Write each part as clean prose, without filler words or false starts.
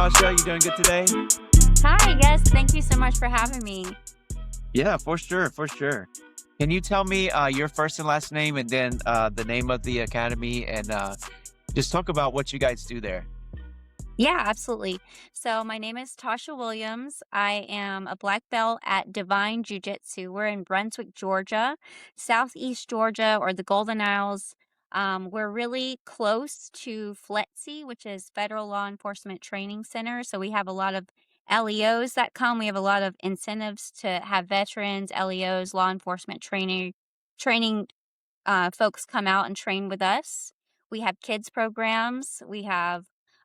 Tasha. You doing good today? Hi, yes, thank you so much for having me. Yeah, for sure, for sure. Can you tell me your first and last name and then the name of the academy and just talk about what you guys do there? Yeah, absolutely. So, my name is Tasha Williams. I am a black belt at Devine Jiu-Jitsu. We're in Brunswick, Georgia, Southeast Georgia, or the Golden Isles. We're really close to FLETC, which is Federal Law Enforcement Training Center. So, we have a lot of LEOs that come. We have a lot of incentives to have veterans, LEOs, law enforcement training folks come out and train with us. We have kids programs. We have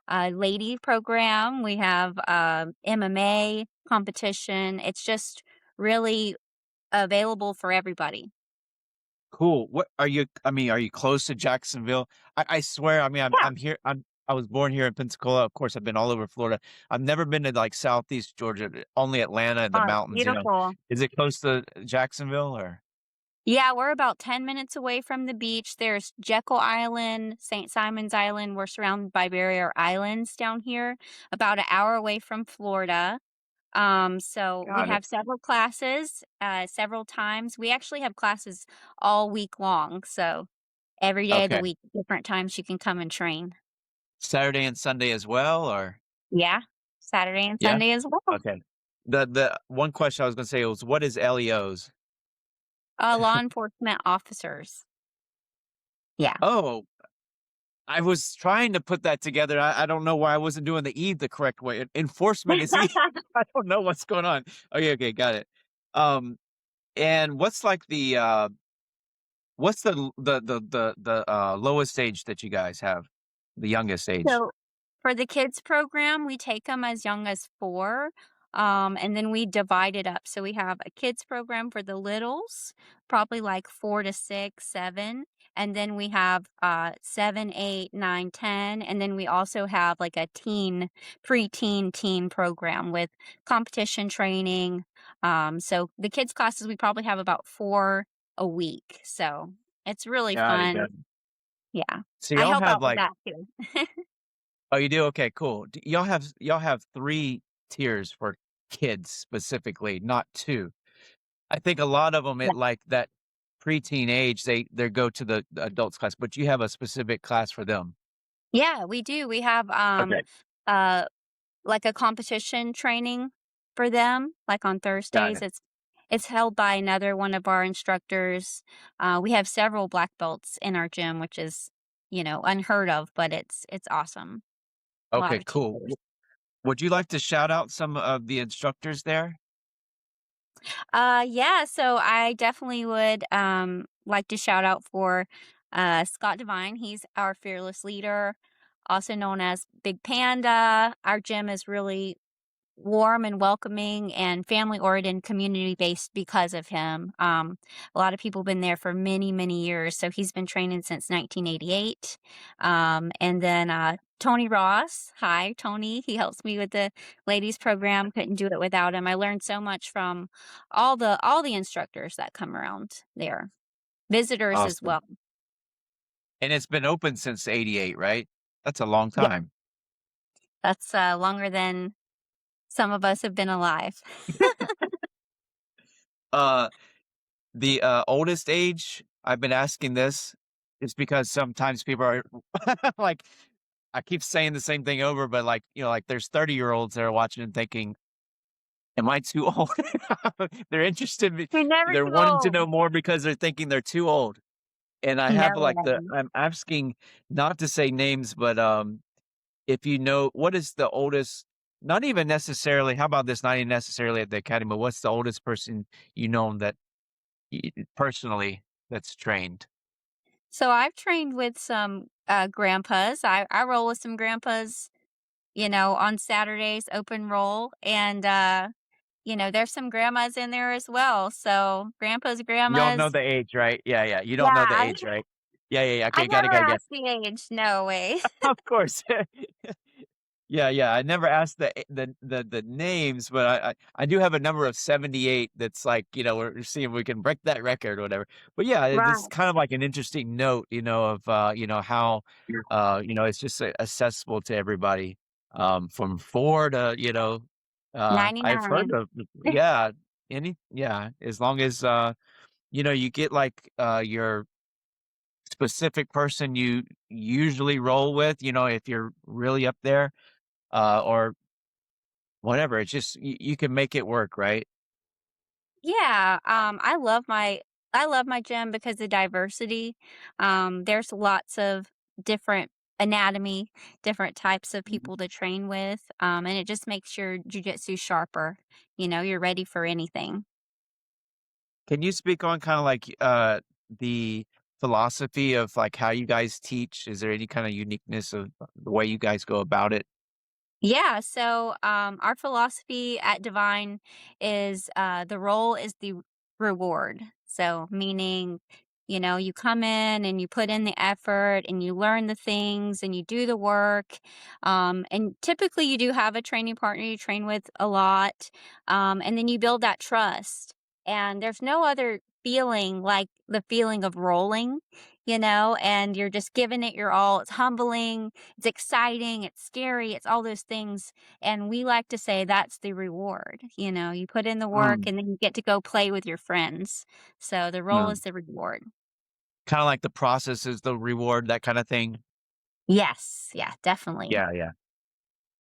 a lady program. We have MMA competition. It's just really available for everybody. Cool. What are you? I mean, are you close to Jacksonville? I swear. I mean, Yeah. I'm here. I was born here in Pensacola. Of course, I've been all over Florida. I've never been to like Southeast Georgia. Only Atlanta and the Oh, mountains. beautiful. Is it close to Jacksonville or? Yeah, we're about 10 minutes away from the beach. There's Jekyll Island, St. Simon's Island. We're surrounded by barrier islands down here, about an hour away from Florida. So we Got it. have several classes, several times. We actually have classes all week long. So every day of the Okay. week, different times you can come and train. Saturday and Sunday as well, or? Yeah. Saturday and Yeah. Sunday as well. Okay. The one question I was gonna say was, what is LEOs? Law enforcement officers. Yeah. Oh, I was trying to put that together. I don't know why I wasn't doing the E the correct way. Enforcement is E. I don't know what's going on. Okay, okay, got it. Um, and what's like what's the lowest age that you guys have? The youngest age? So for the kids program, we take them as young as 4, and then we divide it up. So we have a kids program for the littles, probably like 4 to 6, 7, and then we have 7, 8, 9, 10, and then we also have like a preteen teen program with competition training. So the kids classes we probably have about 4 a week. So it's really Got it, fun. got it. Yeah. So I y'all help have out with like that too. oh, you do? Okay, cool. Y'all have 3 tiers for kids specifically, not 2. I think a lot of them at like that preteen age, they go to the adults class, but you have a specific class for them. Yeah, we do. We have, Okay, uh, like a competition training for them, like on got Thursdays. it. It's held by another one of our instructors. We have several black belts in our gym, which is, unheard of, but it's awesome. A lot Okay, of cool. cheerleaders. Would you like to shout out some of the instructors there? Yeah, so I definitely would like to shout out for Scott Devine. He's our fearless leader, also known as Big Panda. Our gym is really warm and welcoming and family oriented, community based because of him. A lot of people have been there for many, many years. So he's been training since 1988. And then Tony Ross. Hi, Tony. He helps me with the ladies program. Couldn't do it without him. I learned so much from all the instructors that come around there. Visitors as Awesome. well. And it's been open since '88, right? That's a long Yeah, time. that's longer than some of us have been alive. Uh, the oldest age, I've been asking this is because sometimes people are like, I keep saying the same thing over, but like, like there's 30-year-olds that are watching and thinking, am I too old? They're interested. You're never They're too wanting to know old. more because they're thinking they're too old. And I No have like way. I'm asking not to say names, but if you know what is the oldest, not even necessarily, how about this? Not even necessarily at the academy, but what's the oldest person you know that personally that's trained? So I've trained with some grandpas. I roll with some grandpas, on Saturdays, open roll. And, there's some grandmas in there as well. So grandpas, You don't know grandmas. the age, right? Yeah, yeah. You Yeah. don't know the age, right? Yeah, yeah, yeah. I Okay, got it, never got it, got it. asked the age. No way. Of course. Yeah, yeah. I never asked the names, but I do have a number of 78 that's like, we're seeing if we can break that record or whatever. But yeah, this is Right. kind of like an interesting note, of how, it's just accessible to everybody. from 4 to, I've heard 99. of yeah, yeah, as long as, you get, like, your specific person you usually roll with, if you're really up there, or whatever, it's just you can make it work, right? Yeah, I love my gym because of diversity. There's lots of different anatomy, different types of Mhm. people to train with, and it just makes your jujitsu sharper. You're ready for anything. Can you speak on kinda like, the philosophy of, like, how you guys teach? Is there any kinda uniqueness of the way you guys go about it? Yeah, so our philosophy at Divine is the role is the reward. So, meaning, you come in and you put in the effort and you learn the things and you do the work. And typically, you do have a training partner you train with a lot. And then you build that trust. And there's no other feeling like the feeling of rolling, and you're just giving it your all. It's humbling, it's exciting, it's scary, it's all those things, and we like to say that's the reward, you put in the work Mm, and then you get to go play with your friends. So the role mm. is the reward. Kinda like the process is the reward, that kinda thing? Yes, yeah, definitely. Yeah, yeah.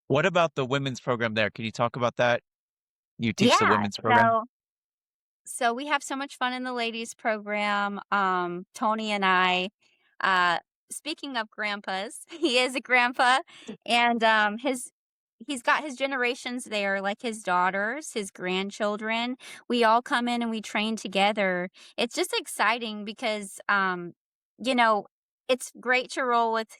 What about the women's program there? Can you talk about that? You teach the Yeah, women's program? so we have so much fun in the ladies program. Tony and I, uh, speaking of grandpas, he is a grandpa, and he's got his generations there, like his daughters, his grandchildren. We all come in and we train together. It's just exciting because, you know, it's great to roll with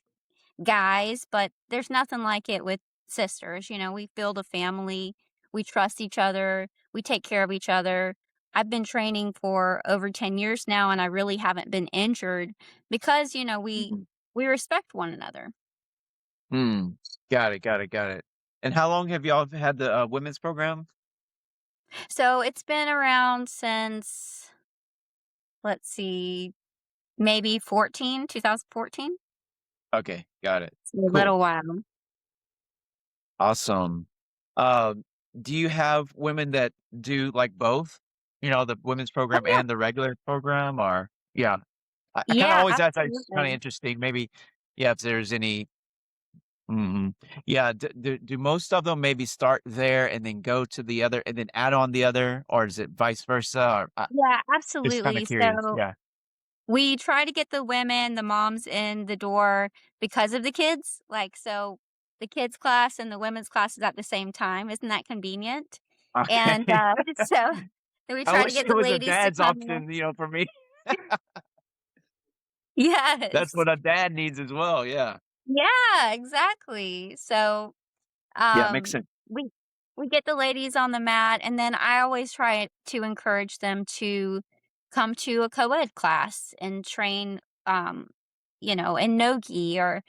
guys, but there's nothing like it with sisters. We build a family, we trust each other, we take care of each other. I've been training for over 10 years now and I really haven't been injured because, Mhm. we respect one another. Mm. Got it, got it, got it. And how long have y'all had the, women's program? So it's been around since, let's see, maybe 2014. Okay, got it. It's a Cool. little while. Awesome. Um, do you have women that do, like, both? The women's Oh, program yeah. and the regular program, or yeah. I kinda Yeah, always ask that, it's kinda absolutely. interesting, maybe, yeah, if there's any mhm. Yeah, do most of them maybe start there and then go to the other and then add on the other, or is it vice versa, or Yeah, just kinda absolutely. curious, So yeah. we try to get the women, the moms in the door because of the kids. Like, so the kids class and the women's class is at the same time. Isn't that convenient? And, Okay. so we I try to wish get there the was a ladies to dad's come in. option, for me. That's Yes. what a dad needs as well, yeah. Yeah, exactly. So Yeah, makes Um, sense. we we get the ladies on the mat, and then I always try to encourage them to come to a co-ed class and train, in no-gi or,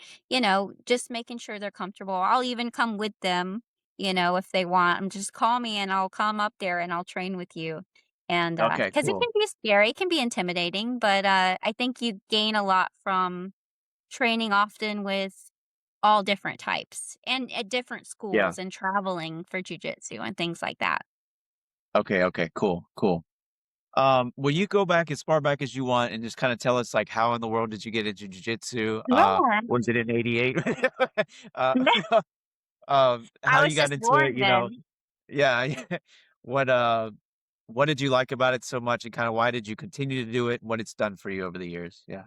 just making sure they're comfortable. I'll even come with them, if they want. Just call me and I'll come up there and I'll train with you. And Okay, because it cool. can be scary, it can be intimidating, but I think you gain a lot from training often with all different types and at different Yeah. schools and traveling for jujitsu and things like that. Okay, okay, cool, cool. Will you go back as far back as you want and just kinda tell us, like, how in the world did you get into jiu-jitsu? Yeah. Was it in '88? Uh, how I you was got just into it, born then. Yeah, yeah. What, uh what did you like about it so much, and kinda why did you continue to do it, and what it's done for you over the years? Yeah.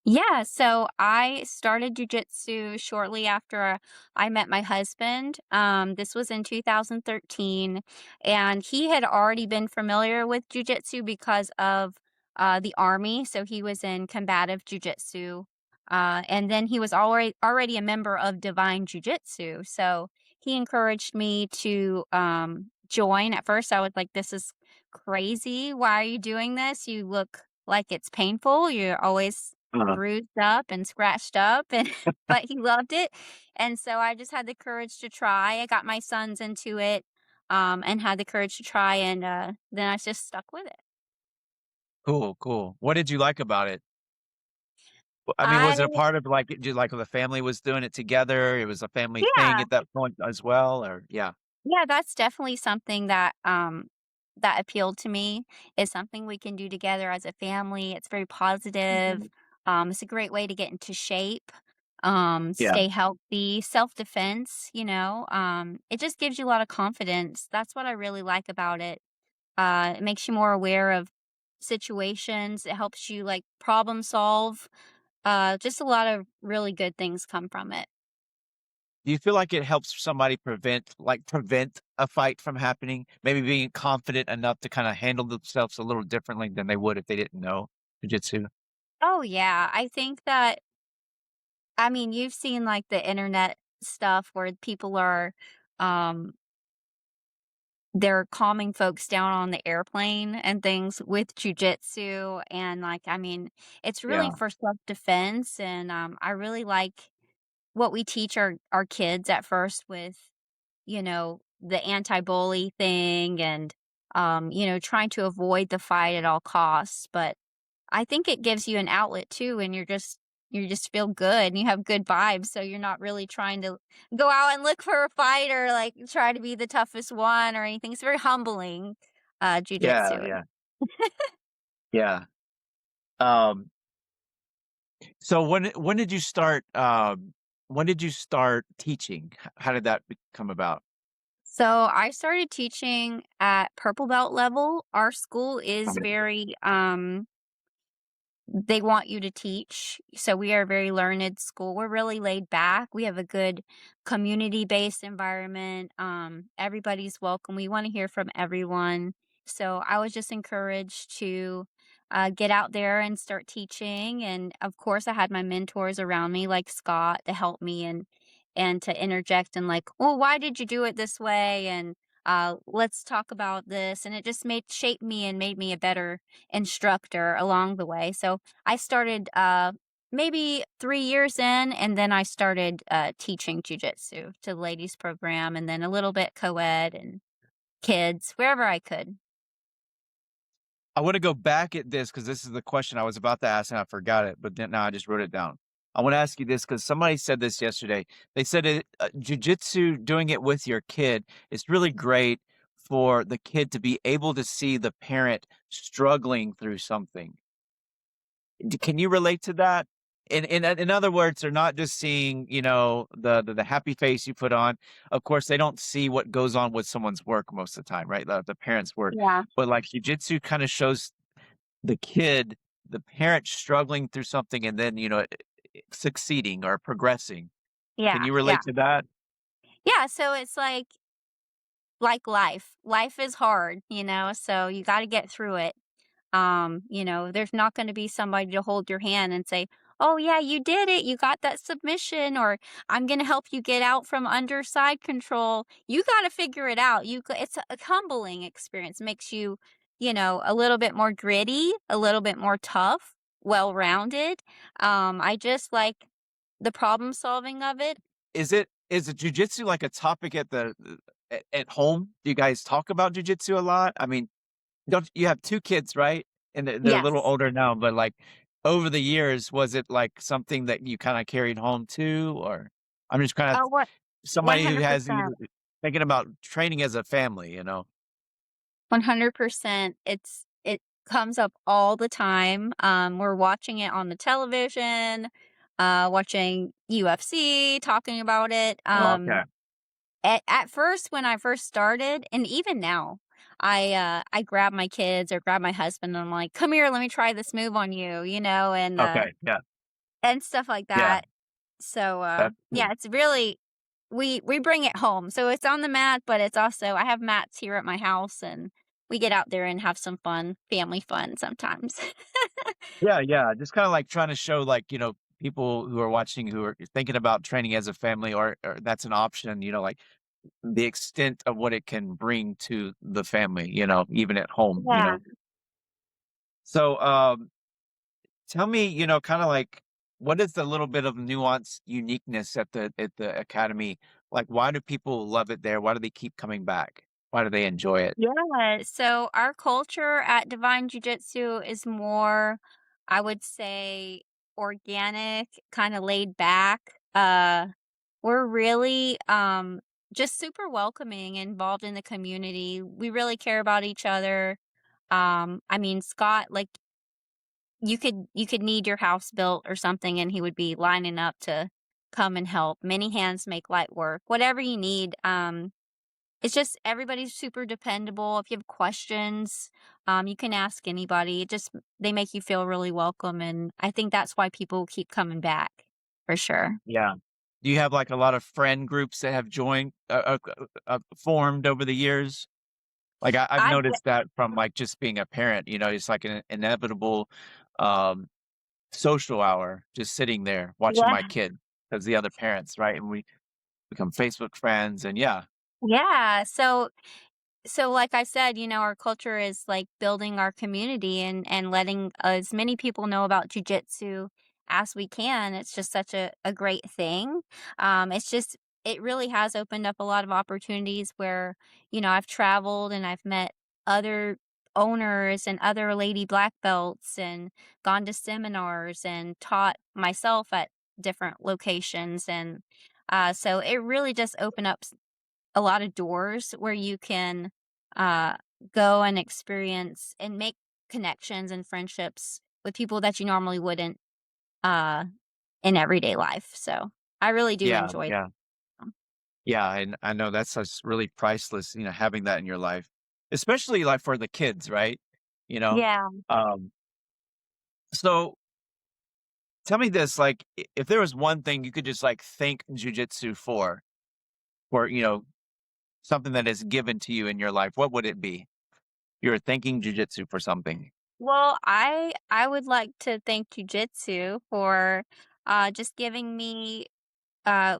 Yeah, so I started jujitsu shortly after I met my husband. This was in 2013, and he had already been familiar with jujitsu because of the army. So he was in combative jujitsu, and then he was already a member of Divine Jiu-Jitsu. So he encouraged me to join. At first, I was like, "This is crazy. Why are you doing this? You look like it's painful. You're always Uh-huh. bruised up and scratched up and but he loved it, and so I just had the courage to try. I got my sons into it, and had the courage to try, and, then I just stuck with it. Cool, cool. What did you like about it? I mean, I was it a part of like like the family was doing it together? It was a family thing Yeah. at that point as well, or yeah, Yeah, that's definitely something that, that appealed to me, is something we can do together as a family. It's very positive. It's a great way to get into shape, yeah. stay healthy, self-defense, it just gives you a lot of confidence. That's what I really like about it. It makes you more aware of situations. It helps you, like, problem solve. Just a lot of really good things come from it. Do you feel like it helps somebody prevent a fight from happening? Maybe being confident enough to kinda handle themselves a little differently than they would if they didn't know jujitsu? Oh, yeah. I think that I mean, you've seen, like, the internet stuff where people are, um they're calming folks down on the airplane and things with jujitsu, and, like, I mean, it's really Yeah, for self-defense, and, I really like what we teach our kids at first with, the anti-bully thing and, trying to avoid the fight at all costs, but I think it gives you an outlet too, and you just feel good and you have good vibes, so you're not really trying to go out and look for a fight or, like, try to be the toughest one or anything. It's very humbling, yeah, jujitsu. yeah, yeah. Um, so when did you start teaching? How did that come about? So, I started teaching at purple belt level. Our school is Okay. very, they want you to teach. So we are a very learned school. We're really laid back. We have a good community-based environment. Everybody's welcome. We want to hear from everyone. So I was just encouraged to get out there and start teaching. And of course, I had my mentors around me, like Scott, to help me and to interject and like, well, why did you do it this way? And let's talk about this. And it just made shape me and made me a better instructor along the way. So I started maybe 3 years in, and then I started teaching jujitsu to the ladies program, and then a little bit co-ed and kids wherever I could. I wanna go back at this because this is the question I was about to ask and I forgot it, but then now I just wrote it down. I wanna ask you this because somebody said this yesterday. They said jujitsu, doing it with your kid, is really great for the kid to be able to see the parent struggling through something. Can you relate to that? In other words, they're not just seeing, the happy face you put on. Of course, they don't see what goes on with someone's work most of the time, right? The parent's work. Yeah, But, like, jujitsu kinda shows the kid, the parent struggling through something and then, succeeding or progressing. Can yeah, you yeah, relate to that? yeah. So it's like life. Life is hard, so you got to get through it. There's not going to be somebody to hold your hand and say, "Oh yeah, you did it. You got that submission," or "I'm going to help you get out from under side control." You got to figure it out. It's a humbling experience. Makes you, a little bit more gritty, a little bit more tough, well-rounded. I just like the problem solving of it. Is it jujitsu like a topic at at home? Do you guys talk about jujitsu a lot? I mean, don't you have 2 kids, right? And they're a little Yes. older now, but, like, over the years, was it, like, something that you kinda carried home too, or I'm just kinda Oh, what somebody who has 100%. you thinking about training as a family, you know? 100%. It comes up all the time. We're watching it on the television, watching UFC, talking about it. Okay, At first, when I first started, and even now, I grab my kids or grab my husband, and I'm like, "Come here, let me try this move on you," okay, yeah, and stuff like yeah, that. So, that's yeah, cool. it's really we bring it home. So it's on the mat, but it's also I have mats here at my house, and we get out there and have some fun, family fun sometimes. Yeah, yeah, just kinda, like, trying to show, like, people who are watching who are thinking about training as a family or that's an option, like, the extent of what it can bring to the family, even at home. Yeah. So, tell me, kinda like, what is the little bit of nuance uniqueness at the academy? Like, why do people love it there? Why do they keep coming back? Why do they enjoy it? Yeah, so our culture at Devine Jiu-Jitsu is more, I would say organic, kinda laid back. We're really, just super welcoming, involved in the community. We really care about each other. I mean, Scott, like, you could need your house built or something, and he would be lining up to come and help. Many hands make light work. Whatever you need, it's just everybody's super dependable. If you have questions, you can ask anybody. It just they make you feel really welcome, and I think that's why people keep coming back, for sure. Yeah. Do you have, like, a lot of friend groups that have joined formed over the years? Like, I've I noticed that from, like, just being a parent, it's like an inevitable, um, social hour just sitting there watching Yeah. my kid because the other parents, right? And we become Facebook friends and yeah. Yeah, so like I said, our culture is like building our community and letting as many people know about jujitsu as we can. It's just such a great thing. It's just it really has opened up a lot of opportunities where, I've traveled and I've met other owners and other lady black belts and gone to seminars and taught myself at different locations and so it really just opened up a lot of doors where you can, uh, go and experience and make connections and friendships with people that you normally wouldn't, uh, in everyday life, so I really do Yeah, enjoy yeah. them. Yeah, and I know that's just really priceless, having that in your life, especially, like, for the kids, right? You know? Yeah. Um, so tell me this, like, if there was one thing you could just, like, thank jujitsu for, something that is given to you in your life, what would it be? You're thanking jujitsu for something. Well, I would like to thank jujitsu for, just giving me, uh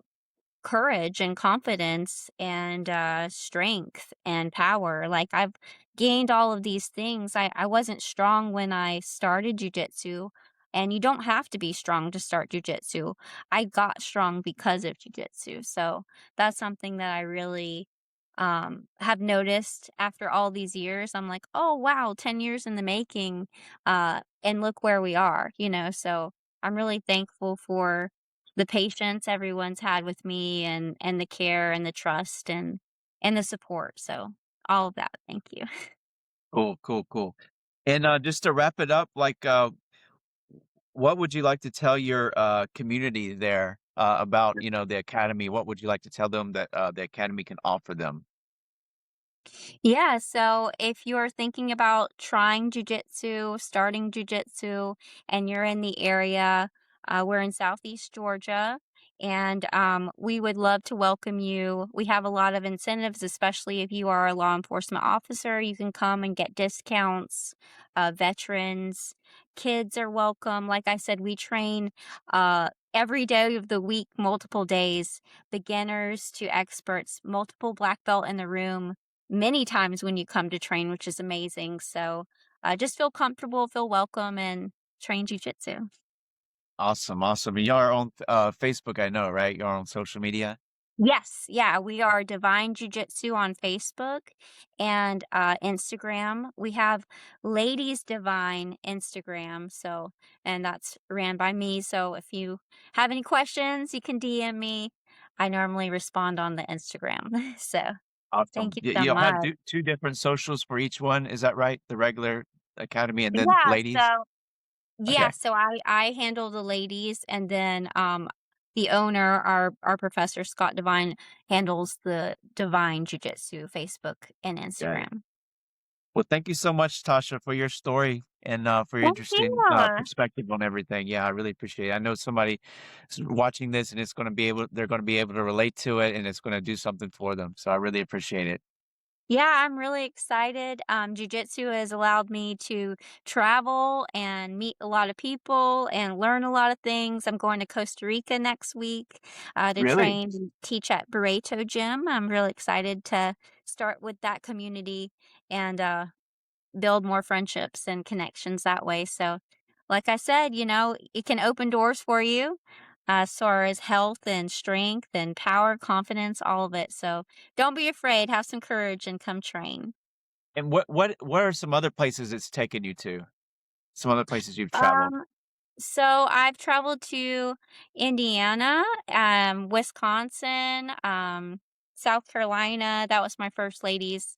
courage and confidence and strength and power. Like I've gained all of these things. I wasn't strong when I started jujitsu, and you don't have to be strong to start jujitsu. I got strong because of jujitsu. So that's something that I really have noticed after all these years. I'm like, oh wow, 10 years in the making. And look where we are, So I'm really thankful for the patience everyone's had with me and the care and the trust and the support, so all of that, thank you. Cool, cool, cool. And, just to wrap it up, like, what would you like to tell your, community there, about, the academy? What would you like to tell them that, the academy can offer them? Yeah, so if you're thinking about trying jujitsu, starting jujitsu, and you're in the area, we're in Southeast Georgia, and we would love to welcome you. We have a lot of incentives, especially if you are a law enforcement officer. You can come and get discounts. Veterans, kids are welcome. Like I said, we train every day of the week, multiple days, beginners to experts, multiple black belt in the room many times when you come to train, which is amazing. So, just feel comfortable, feel welcome, and train jujitsu. Awesome, awesome. And y'all are on, Facebook, I know, right? You're on social media? Yes, yeah, we are Devine Jiu-Jitsu on Facebook and Instagram. We have Ladies Divine Instagram, so and that's ran by me. So if you have any questions, you can DM me. I normally respond on the Instagram. So thank Awesome. you so You'll have much. 2 different socials for each one, is that right? The regular academy and then Yeah, ladies? so Yeah, Okay, so I handle the ladies and then, the owner, our professor, Scott Devine, handles the Divine Jiu-Jitsu Facebook and got it. Instagram. Well, thank you so much, Tasha, for your story and, for your Thank interesting, you. perspective on everything. Yeah, I really appreciate it. I know somebody is watching this and they're gonna be able to relate to it and it's gonna do something for them. So I really appreciate it. Yeah, I'm really excited. Jiu-Jitsu has allowed me to travel and meet a lot of people and learn a lot of things. I'm going to Costa Rica next week, to Really? train and teach at Burrito Gym. I'm really excited to start with that community and, build more friendships and connections that way. So, like I said, it can open doors for you as far as health and strength and power, confidence, all of it. So, don't be afraid. Have some courage and come train. And what are some other places it's taken you to? Some other places you've traveled? Um, So I've traveled to Indiana, Wisconsin, South Carolina. That was my first ladies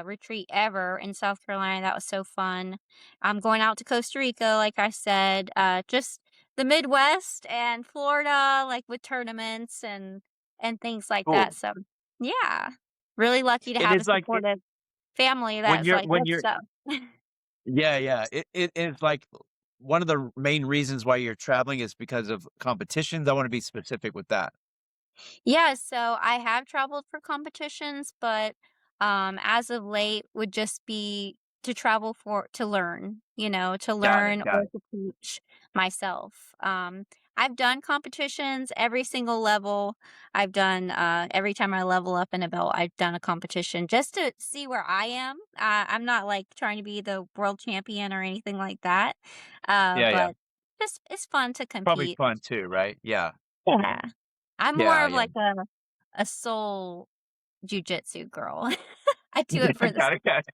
retreat ever in South Carolina. That was so fun. I'm going out to Costa Rica, like I said, just the Midwest and Florida, like with tournaments and things like that. Cool. So yeah, really lucky to And have a it's like supportive family when that's like, when let's you're go. yeah, yeah. It's like one of the main reasons why you're traveling is because of competitions. I want to be specific with that. Yeah, so I have traveled for competitions, but as of late would just be to travel for to learn, to Got it. learn Got or it. to teach myself. I've done competitions every single level. I've done every time I level up in a belt, I've done a competition just to see where I am. I'm not like trying to be the world champion or anything like that. Yeah, yeah. But just it's fun to Probably compete. fun too, right? Yeah. Yeah. I'm more Yeah, of yeah. like a soul jujitsu girl. I do Yeah, it for the got it.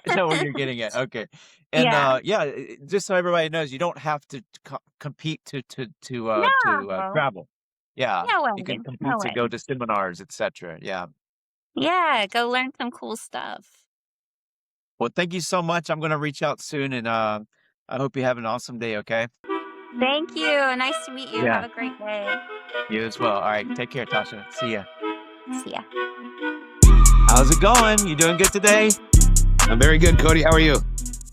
I know where you're getting at. Okay. And Yeah. yeah, just so everybody knows, you don't have to compete to No. travel. Yeah, No you way. can No compete to way. go to seminars, etc. Yeah. Yeah, go learn some cool stuff. Well, thank you so much. I'm gonna reach out soon, and I hope you have an awesome day. Okay. Thank you. Nice to meet you. Have Yeah. a great day. You as well. All right. Take care, Tasha. See ya. See ya. How's it going? You doing good today? I'm very good, Cody. How are you?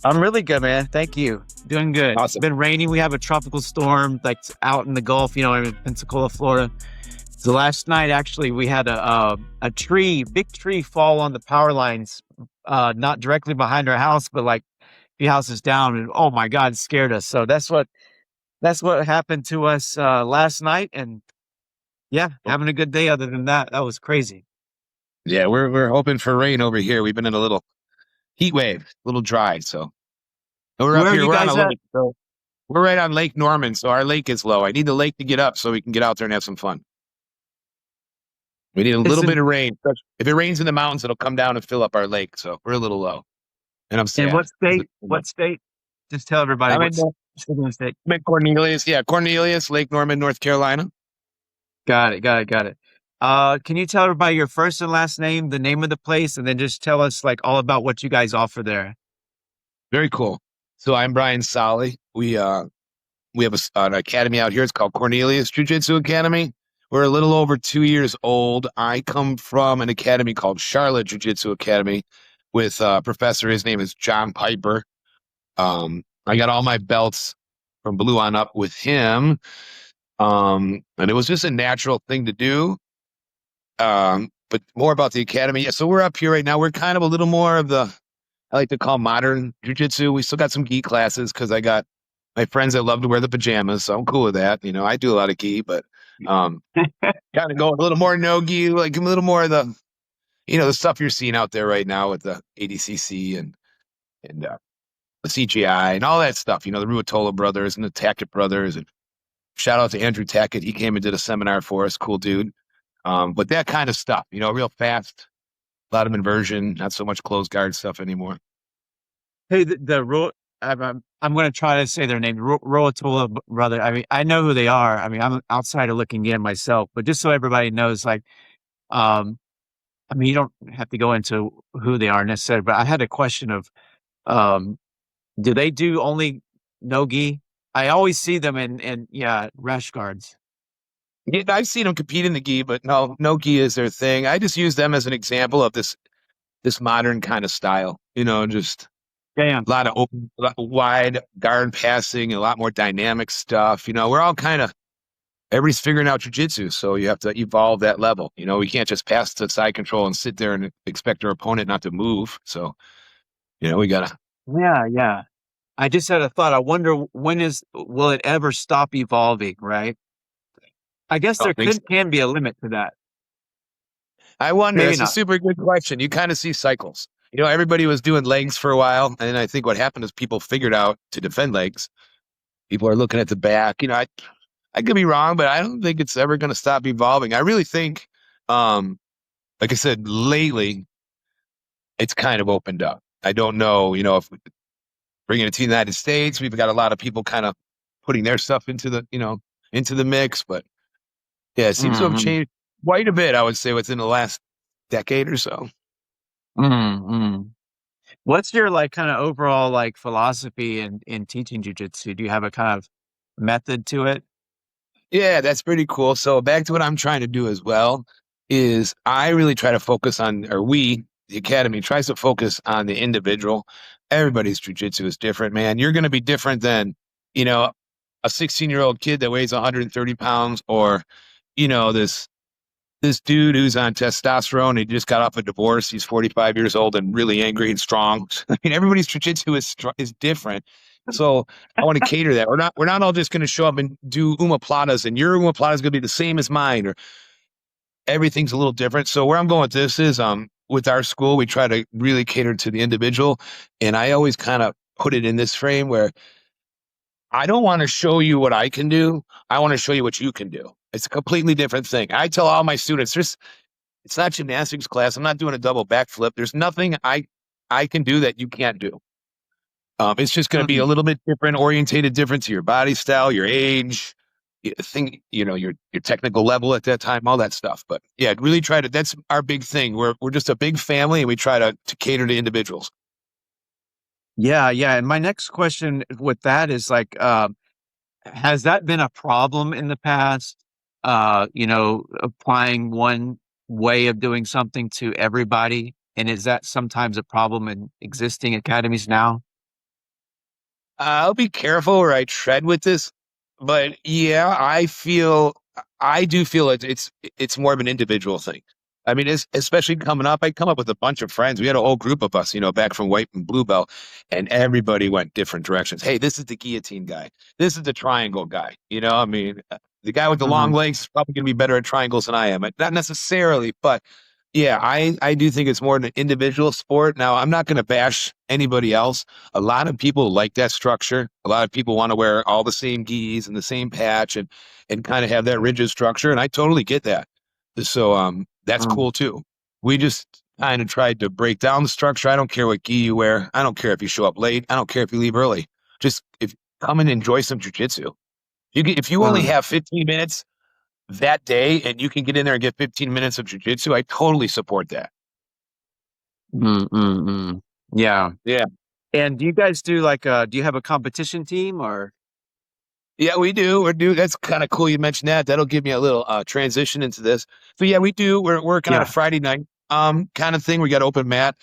I'm really good, man. Thank you. Doing good. It's Awesome. been raining. We have a tropical storm like out in the Gulf. I'm in Pensacola, Florida. So last night, actually, we had a big tree fall on the power lines, not directly behind our house, but like a few houses down. And oh my God, it scared us. So that's what happened to us last night. And yeah, having a good day. Other than that, that was crazy. Yeah, we're hoping for rain over here. We've been in a little heat wave, a little dry. So we're up Where are here. you We're on a guys at? lake. So we're right on Lake Norman. So our lake is low. I need the lake to get up so we can get out there and have some fun. We need a It's little bit in of rain. If it rains in the mountains, it'll come down and fill up our lake. So we're a little low, and I'm in sad. what state? What state? Just tell everybody I'm in, what's state. I'm in Cornelius. Yeah, Cornelius, Lake Norman, North Carolina. Got it. Got it. Got it. Can you tell everybody your first and last name, the name of the place, and then just tell us like all about what you guys offer there? Very cool. So I'm Brian Solly. We have an academy out here. It's called Cornelius Jiu-Jitsu Academy. We're a little over 2 years old. I come from an academy called Charlotte Jiu-Jitsu Academy with a professor. His name is John Piper. I got all my belts from blue on up with him. And it was just a natural thing to do. But more about the academy. Yeah, so we're up here right now. We're kind of a little more of I like to call modern jiu-jitsu. We still got some gi classes because I got my friends that love to wear the pajamas, so I'm cool with that. I do a lot of gi, but um, kind of go a little more no gi, like a little more of the stuff you're seeing out there right now with the ADCC and the CGI and all that stuff. The Ruotola brothers and the Tackett brothers. And shout out to Andrew Tackett. He came and did a seminar for us. Cool dude. But that kind of stuff, real fast, a lot of inversion, not so much closed guard stuff anymore. Hey, I'm going to try to say their name, Roatola brother. I mean, I know who they are. I mean, I'm an outsider looking in myself, but just so everybody knows, like, um, I mean, you don't have to go into who they are necessarily, but I had a question of, um, do they do only no-gi? I always see them in yeah, rash guards. Yeah, I've seen them compete in the gi, but no gi is their thing. I just use them as an example of this modern kind of style. Just Yeah, yeah. a lot of open, wide guard passing, a lot more dynamic stuff. We're all everybody's figuring out jujitsu, so you have to evolve that level. We can't just pass the side control and sit there and expect our opponent not to move. So, we gotta. Yeah, yeah. I just had a thought. I wonder will it ever stop evolving, right? I guess I there don't think so. can be a limit to that. I wonder. Maybe That's a not. super good question. You kind of see cycles. Everybody was doing legs for a while, and I think what happened is people figured out to defend legs. People are looking at the back. I could be wrong, but I don't think it's ever going to stop evolving. I really think, like I said, lately it's kind of opened up. I don't know, if bringing it to the United States, we've got a lot of people kind of putting their stuff into the, into the mix. But yeah, it seems to have Mm-hmm. changed quite a bit, I would say, within the last decade or so. Mm-hmm. What's your like kind of overall like philosophy in teaching jujitsu? Do you have a kind of method to it? Yeah, that's pretty cool. So back to what I'm trying to do as well is I really try to focus on, or we, the academy, tries to focus on the individual. Everybody's jujitsu is different, man. You're going to be different than, you know, a 16-year-old kid that weighs 130 pounds, or, this dude who's on testosterone. He just got off a divorce. He's 45 years old and really angry and strong. I mean, everybody's jujitsu is different. So I want to cater that. We're not all just going to show up and do umaplatas, and your umaplata is going to be the same as mine, or everything's a little different. So where I'm going with this is, with our school, we try to really cater to the individual, and I always kind of put it in this frame where I don't want to show you what I can do. I want to show you what you can do. It's a completely different thing. I tell all my students, it's not gymnastics class. I'm not doing a double backflip. There's nothing I can do that you can't do. It's just going to be a Mm. little bit different, orientated different to your body style, your age, your technical level at that time, all that stuff. But yeah, really try to. That's our big thing. We're just a big family, and we try to cater to individuals. Yeah, yeah. And my next question with that is like, has that been a problem in the past? Applying one way of doing something to everybody, and is that sometimes a problem in existing academies now? I'll be careful where I tread with this, but yeah, I do feel it's more of an individual thing. I mean, especially coming up, I come up with a bunch of friends. We had a whole group of us, back from white and blue belt, and everybody went different directions. Hey, this is the guillotine guy. This is the triangle guy. I mean, the guy with the long Hmm. legs is probably going to be better at triangles than I am. Not necessarily, but yeah, I do think it's more an individual sport. Now, I'm not going to bash anybody else. A lot of people like that structure. A lot of people want to wear all the same gis and the same patch, and kind of have that rigid structure. And I totally get that. So that's Mm. cool too. We just kind of tried to break down the structure. I don't care what gi you wear. I don't care if you show up late. I don't care if you leave early. Just if come and enjoy some jujitsu. If you only Mm. have 15 minutes that day and you can get in there and get 15 minutes of jujitsu, I totally support that. Mm, mm, mm. Yeah. Yeah. And do you guys do like do you have a competition team or? Yeah, we do. We do. That's kind of cool. You mentioned that. That'll give me a little transition into this. So yeah, we do. We're working on a Yeah. Friday night kind of thing. We got open mat.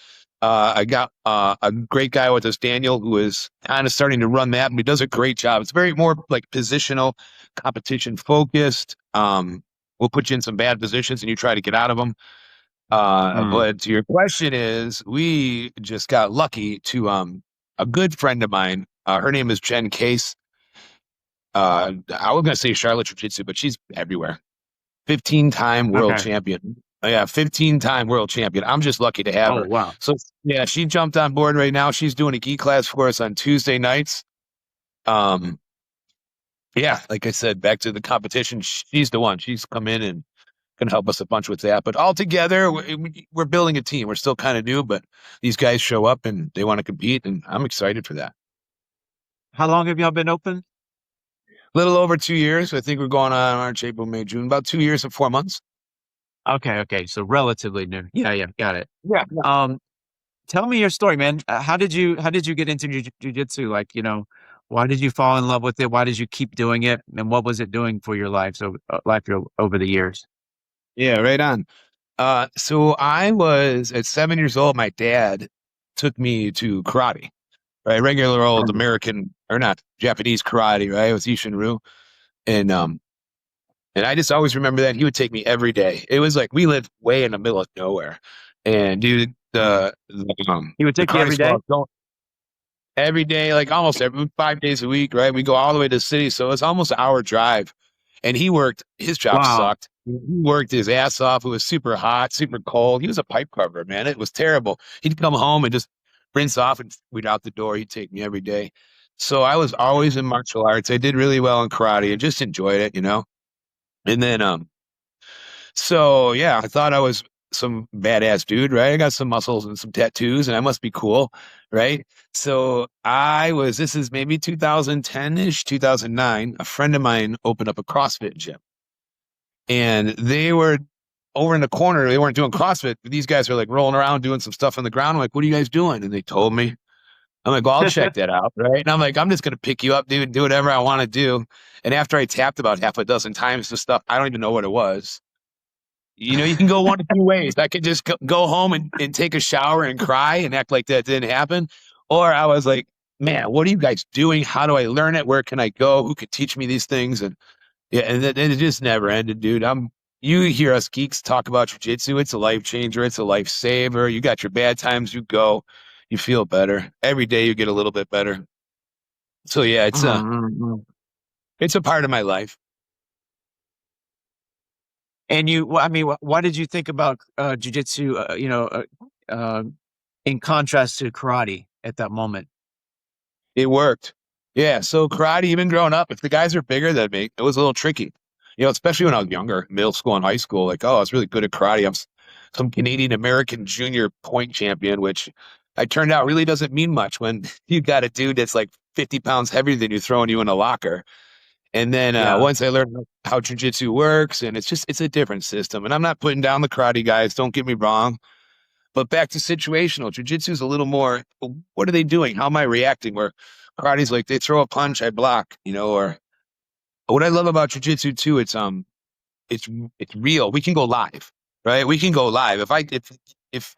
I got a great guy with us, Daniel, who is kind of starting to run that, and he does a great job. It's very more like positional, competition focused. We'll put you in some bad positions, and you try to get out of them. Mm. But to your question is, we just got lucky to a good friend of mine. Her name is Jen Case. I was gonna say Charlotte Jiu-Jitsu, but she's everywhere. 15-time world Okay. champion. Yeah, 15-time world champion. I'm just lucky to have Oh, her. wow. So yeah, she jumped on board right now. She's doing a gi class for us on Tuesday nights. Um, yeah, like I said, back to the competition. She's the one. She's come in and gonna help us a bunch with that. But all together, we're building a team. We're still kind of new, but these guys show up and they want to compete, and I'm excited for that. How long have y'all been open? Little over 2 years. I think we're going on March, April, May, June. About 2 years and 4 months. Okay, okay. So relatively new. Yeah, yeah, got it. Yeah. Um, Tell me your story, man. How did you get into jujitsu? Like, why did you fall in love with it? Why did you keep doing it? And what was it doing for your over the years? Yeah, right on. So I was at 7 years old. My dad took me to karate, right? Regular old Mhm. American or not Japanese karate, right? It was Ishinryu. And I just always remember that he would take me every day. It was like we lived way in the middle of nowhere. And dude, He would the take you karate every day? school going every day, like almost every 5 days a week, right? We go all the way to the city. So it's almost an hour drive. And he worked, his job Wow. sucked. He worked his ass off. It was super hot, super cold. He was a pipe cover, man. It was terrible. He'd come home and just rinse off and we'd out the door. He'd take me every day. So I was always in martial arts. I did really well in karate and just enjoyed it. And then so yeah, I thought I was some badass dude, right? I got some muscles and some tattoos, and I must be cool, right? So this is maybe 2010-ish, 2009. A friend of mine opened up a CrossFit gym, and they were over in the corner. They weren't doing CrossFit. But these guys are like rolling around doing some stuff on the ground. I'm like, what are you guys doing? And they told me. I'm like, well, I'll check that out, right? And I'm like, I'm just gonna pick you up, dude, do whatever I want to do. And after I tapped about half a dozen times the stuff, I don't even know what it was. You know, you can go one of two ways. I could just go home and take a shower and cry and act like that didn't happen. Or I was like, man, what are you guys doing? How do I learn it? Where can I go? Who could teach me these things? And yeah, and it just never ended, dude. You hear us geeks talk about jiu-jitsu. It's a life changer. It's a life saver. You got your bad times, you go, you feel better. Every day you get a little bit better. So yeah, it's a part of my life. And I mean, why did you think about jujitsu? In contrast to karate at that moment. It worked. Yeah. So karate, even growing up, if the guys are bigger than me, it was a little tricky. You know, especially when I was younger, middle school and high school. Like, oh, I was really good at karate. I'm some Canadian American junior point champion, which I turned out really doesn't mean much when you got a dude that's like 50 pounds heavier than you throwing you in a locker. And then once I learned how jiu-jitsu works, and it's a different system. And I'm not putting down the karate guys, don't get me wrong. But back to situational, jiu-jitsu is a little more, what are they doing? How am I reacting? Where karate's like, they throw a punch, I block, you know, or what I love about jiu-jitsu too, it's real. We can go live, right? We can go live. If I tap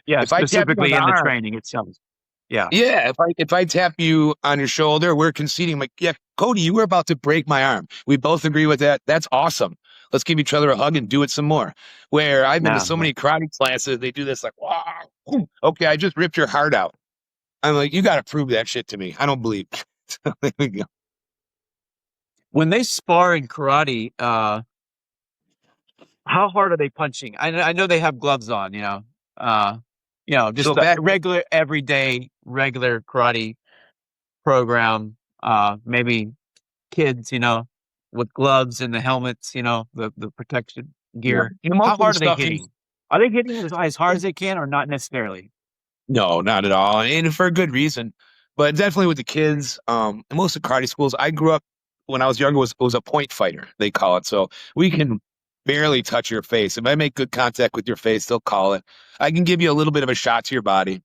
you on specifically the in the arm, training itself. Yeah. yeah, if I tap you on your shoulder, we're conceding. Like, yeah, Cody, you were about to break my arm. We both agree with that. That's awesome. Let's give each other a hug and do it some more. Where I've been to so many karate classes, they do this like, wow, okay, I just ripped your heart out. I'm like, you got to prove that shit to me. I don't believe. So there we go. When they spar in karate, how hard are they punching? I know they have gloves on, just So a regular, everyday, regular karate program. Maybe kids, with gloves and the helmets, the protection gear. you know, most How of the hard are they stuff hitting? Are they hitting as hard as they can, or not necessarily? No, not at all, and for a good reason. But definitely with the kids, and most of karate schools, I grew up when I was younger was a point fighter, they call it. So we can barely touch your face. If I make good contact with your face, they'll call it. I can give you a little bit of a shot to your body.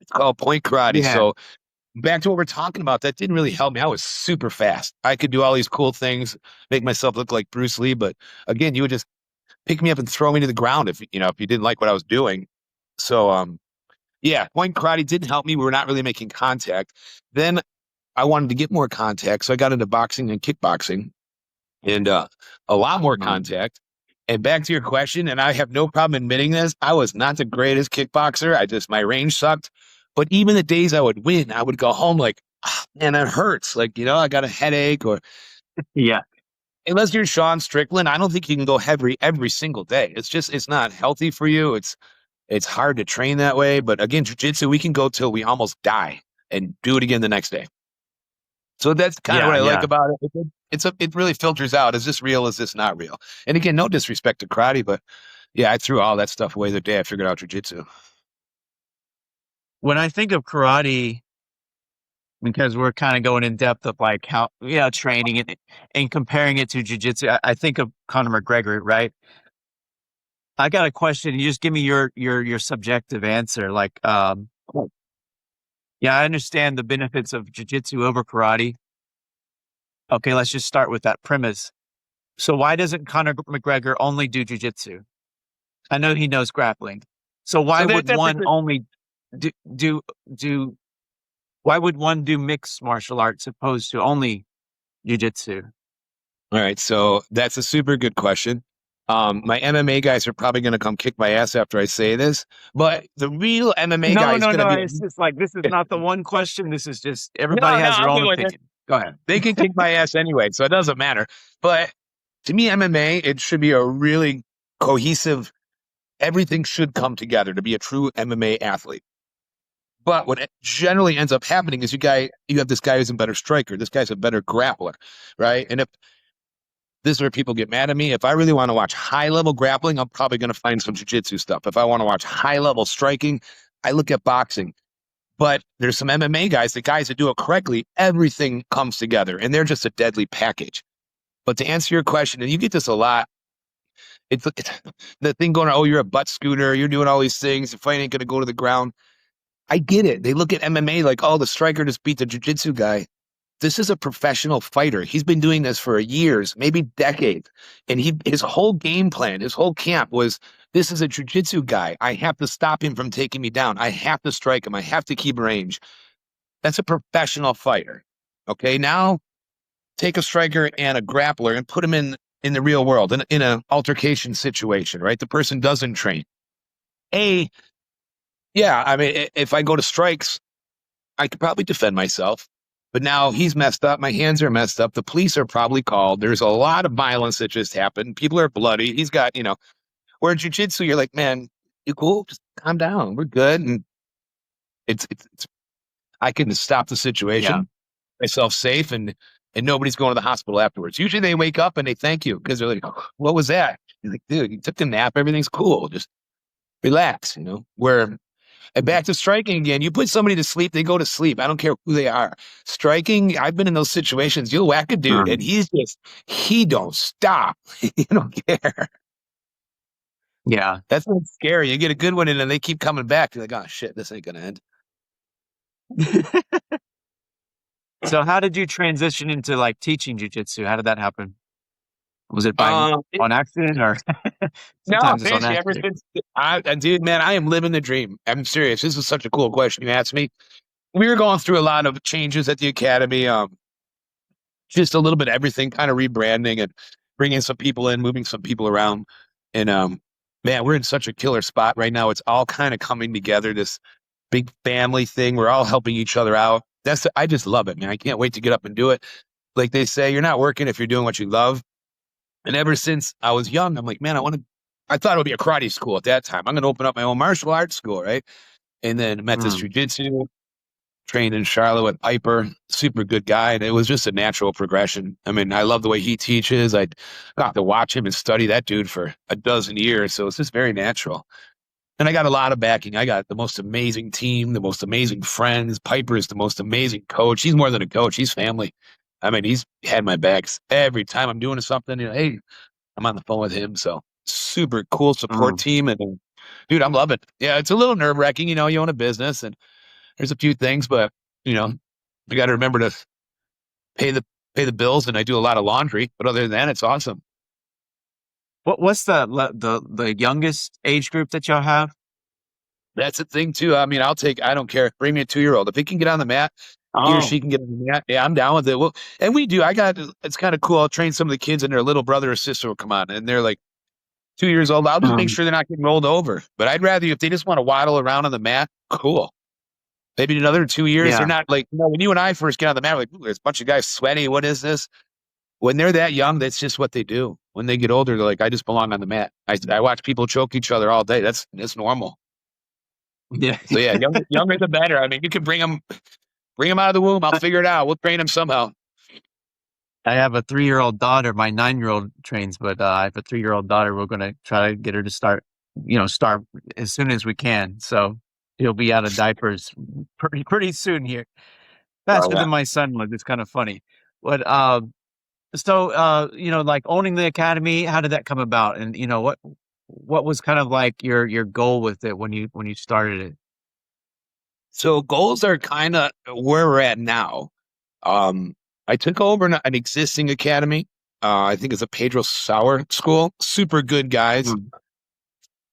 It's called point karate. Yeah. So back to what we're talking about, that didn't really help me. I was super fast. I could do all these cool things, make myself look like Bruce Lee. But again, you would just pick me up and throw me to the ground if you didn't like what I was doing. So yeah, point karate didn't help me. We were not really making contact. Then I wanted to get more contact, so I got into boxing and kickboxing, and a lot more contact. And back to your question, and I have no problem admitting this, I was not the greatest kickboxer. My range sucked. But even the days I would win, I would go home like, man, that hurts. Like, I got a headache. Or Yeah. unless you're Sean Strickland, I don't think you can go heavy every single day. It's not healthy for you. It's hard to train that way. But again, jiu-jitsu, we can go till we almost die and do it again the next day. So that's kind of what I like about it. It really filters out. Is this real? Is this not real? And again, no disrespect to karate, but yeah, I threw all that stuff away the day I figured out jiu-jitsu. When I think of karate, because we're kind of going in depth of like how, training it and comparing it to jiu-jitsu, I think of Conor McGregor, right? I got a question. You just give me your subjective answer. Like, yeah, I understand the benefits of jiu-jitsu over karate. Okay, let's just start with that premise. So why doesn't Conor McGregor only do jiu-jitsu? I know he knows grappling. So why would one only do why would one do mixed martial arts opposed to only jiu-jitsu? All right, so that's a super good question. My MMA guys are probably going to come kick my ass after I say this, but the real MMA guy is going to be. It's just like, this is not the one question. This is just everybody has their own opinion. Go ahead. They can kick my ass anyway, so it doesn't matter. But to me, MMA, it should be a really cohesive. Everything should come together to be a true MMA athlete. But what generally ends up happening is you have this guy who's a better striker. This guy's a better grappler, right? And if This is where people get mad at me. If I really want to watch high level grappling, I'm probably going to find some jiu-jitsu stuff. If I want to watch high level striking, I look at boxing. But there's some MMA guys, the guys that do it correctly, everything comes together and they're just a deadly package. But to answer your question, and you get this a lot, it's the thing going, oh, you're a butt scooter, you're doing all these things, the fight ain't going to go to the ground. I get it. They look at MMA like, oh, the striker just beat the jiu-jitsu guy. This is a professional fighter. He's been doing this for years, maybe decades. And his whole game plan, his whole camp was, this is a jiu-jitsu guy. I have to stop him from taking me down. I have to strike him. I have to keep range. That's a professional fighter. Okay, now take a striker and a grappler and put them in the real world, in an altercation situation, right? The person doesn't train. Yeah, I mean, if I go to strikes, I could probably defend myself. But now he's messed up. My hands are messed up. The police are probably called. There's a lot of violence that just happened. People are bloody. He's got, where in jiu-jitsu, you're like, man, you cool? Just calm down. We're good. And it's I can stop the situation, myself safe, and nobody's going to the hospital afterwards. Usually they wake up and they thank you because they're like, oh, what was that? You're like, dude, you took a nap. Everything's cool. Just relax, where and back to striking again. You put somebody to sleep, they go to sleep. I don't care who they are. Striking, I've been in those situations. You'll whack a dude, and he don't stop. You don't care. Yeah. That's not scary. You get a good one in, and they keep coming back. You're like, oh, shit, this ain't going to end. So how did you transition into like teaching jiu-jitsu? How did that happen? Was it on accident or sometimes it's on accident? Dude, man, I am living the dream. I'm serious. This is such a cool question you asked me. We were going through a lot of changes at the academy. Just a little bit of everything, kind of rebranding and bringing some people in, moving some people around. And man, we're in such a killer spot right now. It's all kind of coming together, this big family thing. We're all helping each other out. I just love it, man. I can't wait to get up and do it. Like they say, you're not working if you're doing what you love. And ever since I was young, I'm like, man, I thought it would be a karate school at that time. I'm going to open up my own martial arts school, right? And then met this jiu-jitsu, trained in Charlotte with Piper, super good guy. And it was just a natural progression. I mean, I love the way he teaches. I got to watch him and study that dude for a dozen years. So it's just very natural. And I got a lot of backing. I got the most amazing team, the most amazing friends. Piper is the most amazing coach. He's more than a coach. He's family. I mean, he's had my backs every time I'm doing something. Hey, I'm on the phone with him. So super cool support team. And dude, I'm loving it. Yeah, it's a little nerve wracking. You own a business and there's a few things, but you got to remember to pay the bills. And I do a lot of laundry, but other than that, it's awesome. What's the youngest age group that y'all have? That's the thing too. I mean, I don't care. Bring me a 2-year-old. If he can get on the mat, he or she can get on the mat. Yeah, I'm down with it. Well, and we do. It's kind of cool. I'll train some of the kids and their little brother or sister will come on and they're like 2 years old. I'll just make sure they're not getting rolled over. But I'd rather, if they just want to waddle around on the mat, cool. Maybe in another 2 years, they're not like, when you and I first get on the mat, we're like, there's a bunch of guys sweaty. What is this? When they're that young, that's just what they do. When they get older, they're like, I just belong on the mat. I watch people choke each other all day. That's normal. Yeah. So yeah, younger the better. I mean, you can bring them out of the womb. I'll figure it out. We'll train them somehow. I have a 3-year-old daughter. My 9-year-old trains, but I have a 3-year-old daughter. We're going to try to get her to start as soon as we can. So he'll be out of diapers pretty soon here. Faster than my son was. It's kind of funny. But so like owning the academy, how did that come about? And what was kind of like your goal with it when you started it? So goals are kind of where we're at now. I took over an existing academy. I think it's a Pedro Sauer school. Super good guys.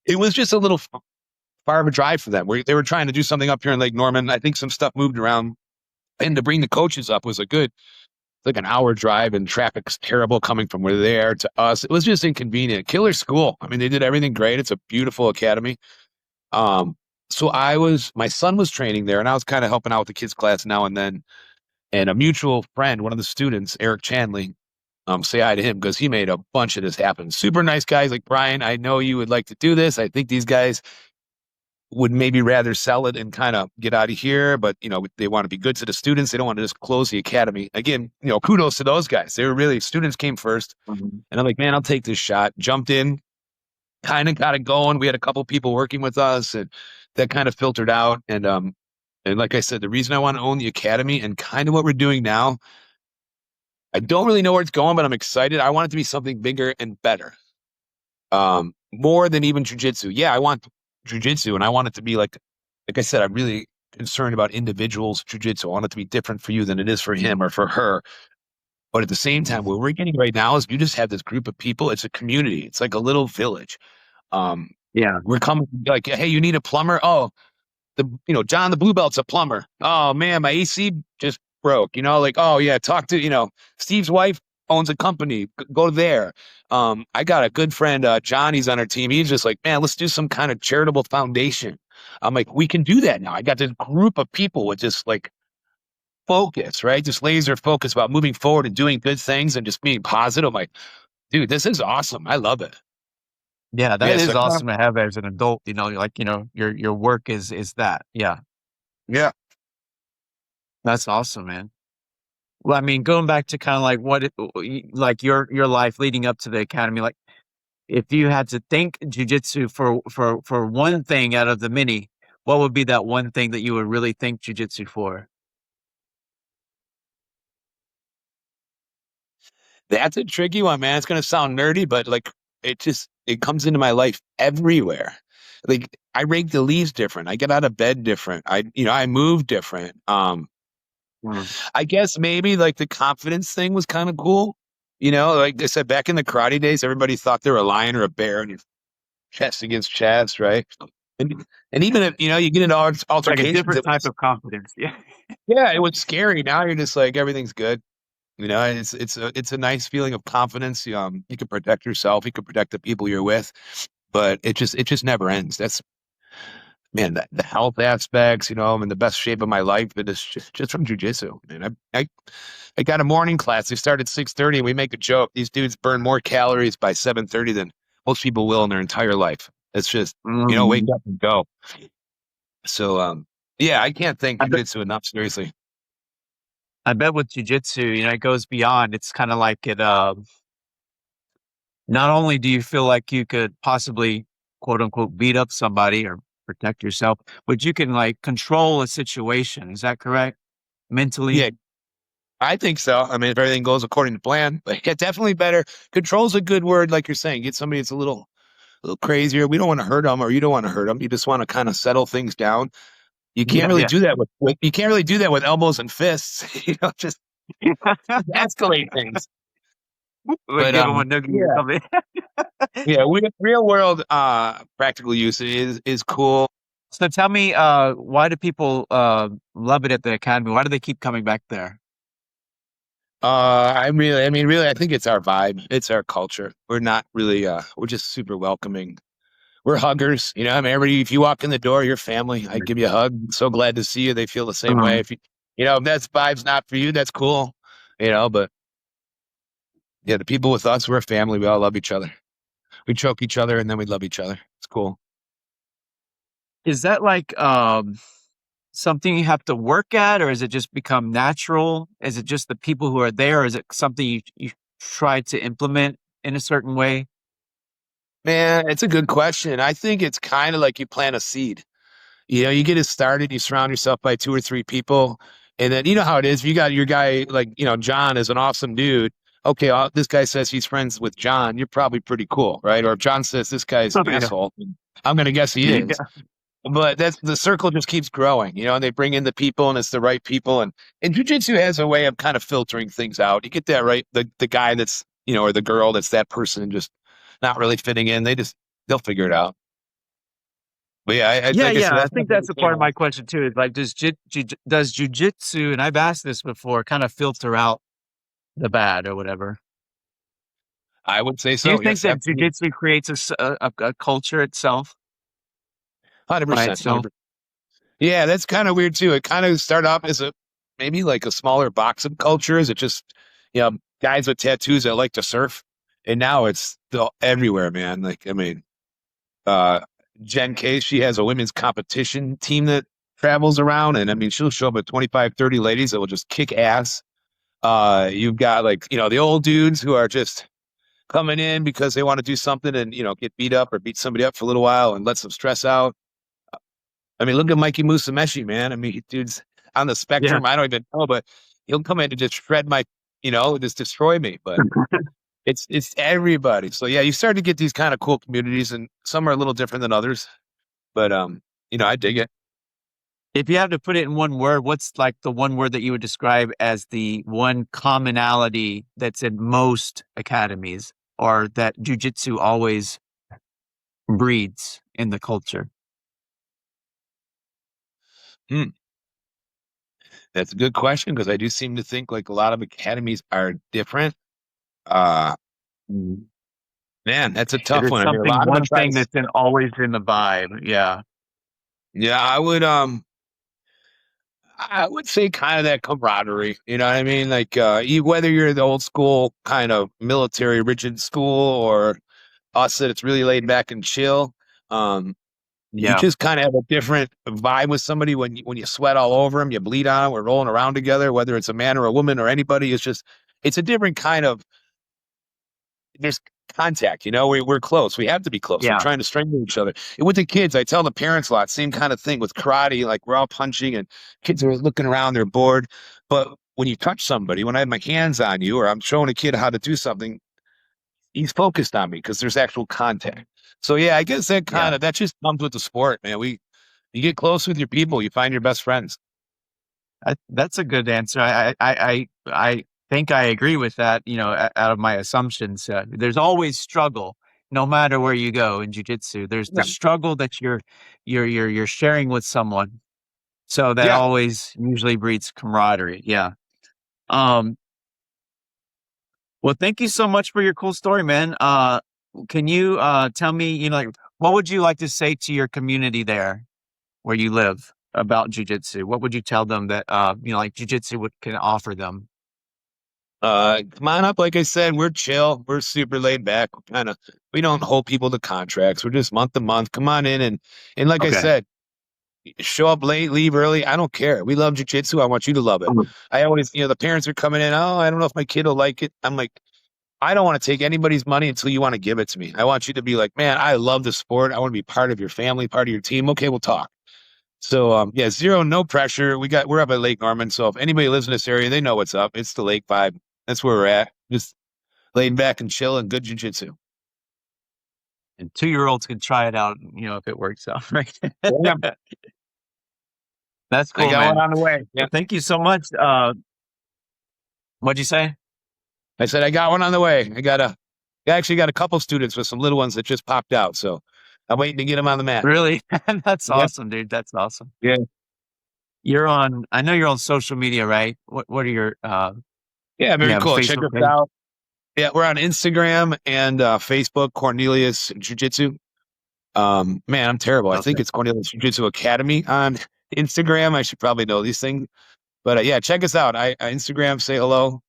It was just a little far of a drive for them. They were trying to do something up here in Lake Norman. I think some stuff moved around. And to bring the coaches up was like an hour drive, and traffic's terrible coming from where they are to us. It was just inconvenient. Killer school. I mean, they did everything great. It's a beautiful academy. So my son was training there, and I was kind of helping out with the kids' class now and then. And a mutual friend, one of the students, Eric Chanley, say hi to him because he made a bunch of this happen. Super nice guys like, Brian, I know you would like to do this. I think these guys would maybe rather sell it and kind of get out of here, but they want to be good to the students. They don't want to just close the academy. Again, kudos to those guys. They were really students came first, Mhm. and I'm like, man, I'll take this shot. Jumped in, kind of got it going. We had a couple people working with us, and that kind of filtered out. And like I said, the reason I want to own the academy and kind of what we're doing now, I don't really know where it's going, but I'm excited. I want it to be something bigger and better. More than even jujitsu. Yeah, I want jujitsu, and I want it to be like I said, I'm really concerned about individuals jujitsu. I want it to be different for you than it is for him or for her. But at the same time, what we're getting right now is you just have this group of people. It's a community. It's like a little village. Um, Yeah. we're coming like, hey, you need a plumber? Oh, John the Blue Belt's a plumber. Oh man, my AC just broke. Like, oh yeah, talk to Steve's wife owns a company. Go there. I got a good friend, Johnny's on our team. He's just like, man, let's do some kind of charitable foundation. I'm like, we can do that now. I got this group of people with just like focus, right? Just laser focus about moving forward and doing good things and just being positive. I'm like, dude, this is awesome. I love it. Yeah, that Yeah, so is awesome to have as an adult, like, your work is that. Yeah. yeah. That's awesome, man. Well, I mean, going back to kind of like like your life leading up to the academy, like if you had to thank jujitsu for one thing out of the many, what would be that one thing that you would really thank jujitsu for? That's a tricky one, man. It's gonna sound nerdy, but like it comes into my life everywhere. Like I rake the leaves different. I get out of bed different. I move different. Mm. I guess maybe like the confidence thing was kind of cool. Like I said, back in the karate days, everybody thought they were a lion or a bear, and you're chest against chest, right? And even if you get into Like a altercations, different type of confidence. Yeah. yeah, it was scary. Now you're just like everything's good. It's a nice feeling of confidence. You can protect yourself, you can protect the people you're with, but it just never ends. That's man, the health aspects. I'm in the best shape of my life, but it's just from jujitsu. And I got a morning class. They start at 6:30, and we make a joke. These dudes burn more calories by 7:30 than most people will in their entire life. It's just wake Mhm. up and go. So yeah, I can't thank I bet jujitsu enough. Seriously. I bet with jujitsu, it goes beyond. It's kind of like not only do you feel like you could possibly quote unquote beat up somebody or protect yourself, but you can like control a situation. Is that correct? Mentally? Yeah, I think so. I mean, if everything goes according to plan, but yeah, definitely better. Control's a good word, like you're saying. Get somebody that's a little crazier. We don't want to hurt them, or you don't want to hurt them. You just want to kind of settle things down. You can't Yeah, really yeah. do that you can't really do that with elbows and fists. Just escalate things. Like But give them a noogie or yeah, something. yeah. Real world practical use is cool. So tell me, why do people love it at the academy? Why do they keep coming back there? Really, I think it's our vibe. It's our culture. We're not really, we're just super welcoming. We're huggers. Everybody, if you walk in the door, your family, I give you a hug. So glad to see you. They feel the same way. Mhm. If that's vibe's not for you, that's cool. But yeah, the people with us, we're a family. We all love each other. We choke each other and then we love each other. It's cool. Is that like something you have to work at, or is it just become natural? Is it just the people who are there, or is it something you try to implement in a certain way? Man, it's a good question. I think it's kind of like you plant a seed. You get it started, you surround yourself by two or three people, and then you know how it is. If you got your guy like, John is an awesome dude. Okay, this guy says he's friends with John. You're probably pretty cool, right? Or if John says this guy's Oh, an yeah. asshole, I'm going to guess he is. Yeah. But that's the circle just keeps growing, and they bring in the people and it's the right people. And jujitsu has a way of kind of filtering things out. You get that right, the guy that's, or the girl that's that person just not really fitting in. They'll figure it out. But yeah, Yeah, like I yeah. said, I that's think nothing that's to a say part of about. my question too. Is like, does jujitsu, and I've asked this before, kind of filter out the bad or whatever? I would say Do you so. think Yes, that absolutely. jujitsu creates a culture itself by 100%. itself? 100%. Yeah, that's kind of weird too. It kind of started off as maybe like a smaller boxing culture. Is it just, guys with tattoos that like to surf? And now it's everywhere, man. Like, I mean, uh, Jen Case, she has a women's competition team that travels around. And I mean, she'll show up with 25, 30 ladies that will just kick ass. You've got like, the old dudes who are just coming in because they want to do something and, get beat up or beat somebody up for a little while and let some stress out. I mean, look at Mikey Musumeci, man. I mean, dude's on the Yeah. spectrum. I don't even know, but he'll come in and just shred my, just destroy me. But it's everybody. So yeah, you start to get these kind of cool communities, and some are a little different than others. But I dig it. If you have to put it in one word, what's like the one word that you would describe as the one commonality that's in most academies, or that jiu-jitsu always breeds in the culture? That's a good question, because I do seem to think like a lot of academies are different. Uh, Man, that's a tough There's one. I mean, a something, lot of them one try thing to. that's always in the vibe. Yeah. Yeah, I would say kind of that camaraderie. You know what I mean? Like, whether you're the old school kind of military rigid school, or us that it's really laid back and chill. You Yeah. just kind of have a different vibe with somebody when you sweat all over them, you bleed on them, we're rolling around together, whether it's a man or a woman or anybody. It's a different kind of, there's contact, we're close. We have to be close. We're Yeah. trying to strengthen each other. And with the kids, I tell the parents a lot, same kind of thing with karate, like we're all punching and kids are looking around, they're bored. But when you touch somebody, when I have my hands on you, or I'm showing a kid how to do something, he's focused on me because there's actual contact. So yeah, I guess Yeah. that just comes with the sport, man. You get close with your people, you find your best friends. That's a good answer. I think I agree with that. Out of my assumptions, there's always struggle, no matter where you go in jiu-jitsu. There's the Yeah. struggle that you're sharing with someone, so that Yeah. always usually breeds camaraderie. Yeah. Um. Well, thank you so much for your cool story, man. Can you tell me, like, what would you like to say to your community there where you live about jujitsu? What would you tell them that like jujitsu can offer them? Come on up. Like I said, we're chill. We're super laid back. We don't hold people to contracts. We're just month to month. Come on in, and like I Okay. said, show up late, leave early. I don't care. We love jujitsu. I want you to love it. I always, the parents are coming in. Oh, I don't know if my kid will like it. I'm like, I don't want to take anybody's money until you want to give it to me. I want you to be like, man, I love the sport. I want to be part of your family, part of your team. Okay, we'll talk. So yeah, zero, no pressure. We're up at Lake Norman. So if anybody lives in this area, they know what's up. It's the lake vibe. That's where we're at. Just laid back and chill and good jujitsu. And 2-year-olds can try it out, if it works out, right? Yeah, That's I cool, got one man. on the way. Yeah. Well, thank you so much. What'd you say? I said I got one on the way. I actually got a couple students with some little ones that just popped out. So I'm waiting to get them on the mat. Really? That's Yep. awesome, dude. That's awesome. Yeah. I know you're on social media, right? What are your Yeah, very you have a cool. Check Facebook us page? out. Yeah, we're on Instagram and Facebook, Cornelius Jiu-Jitsu. Man, I'm terrible. I think Okay. it's Cornelius Jiu-Jitsu Academy on Instagram. I should probably know these things. But yeah, check us out. Instagram, say hello.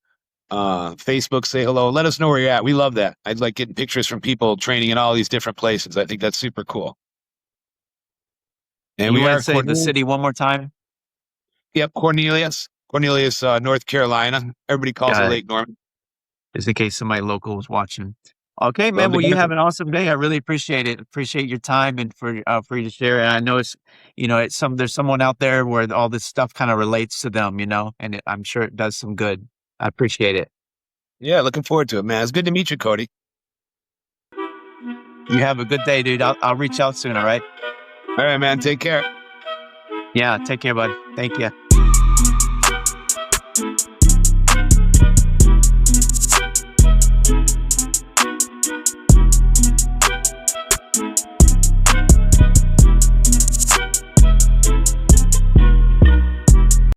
Facebook, say hello. Let us know where you're at. We love that. I'd like getting pictures from people training in all these different places. I think that's super cool. And You we want are to say the Cornelius. city one more time? Yep, Cornelius, North Carolina. Everybody calls it Got it. Lake Norman. Just in case somebody local was watching. Okay, man. Love the Well, you guys. have an awesome day. I really appreciate it. Appreciate your time and for you to share. And I know there's someone out there where all this stuff kind of relates to them, and I'm sure it does some good. I appreciate it. Yeah, looking forward to it, man. It's good to meet you, Cody. You have a good day, dude. I'll reach out soon. All right. All right, man. Take care. Yeah. Take care, bud. Thank you.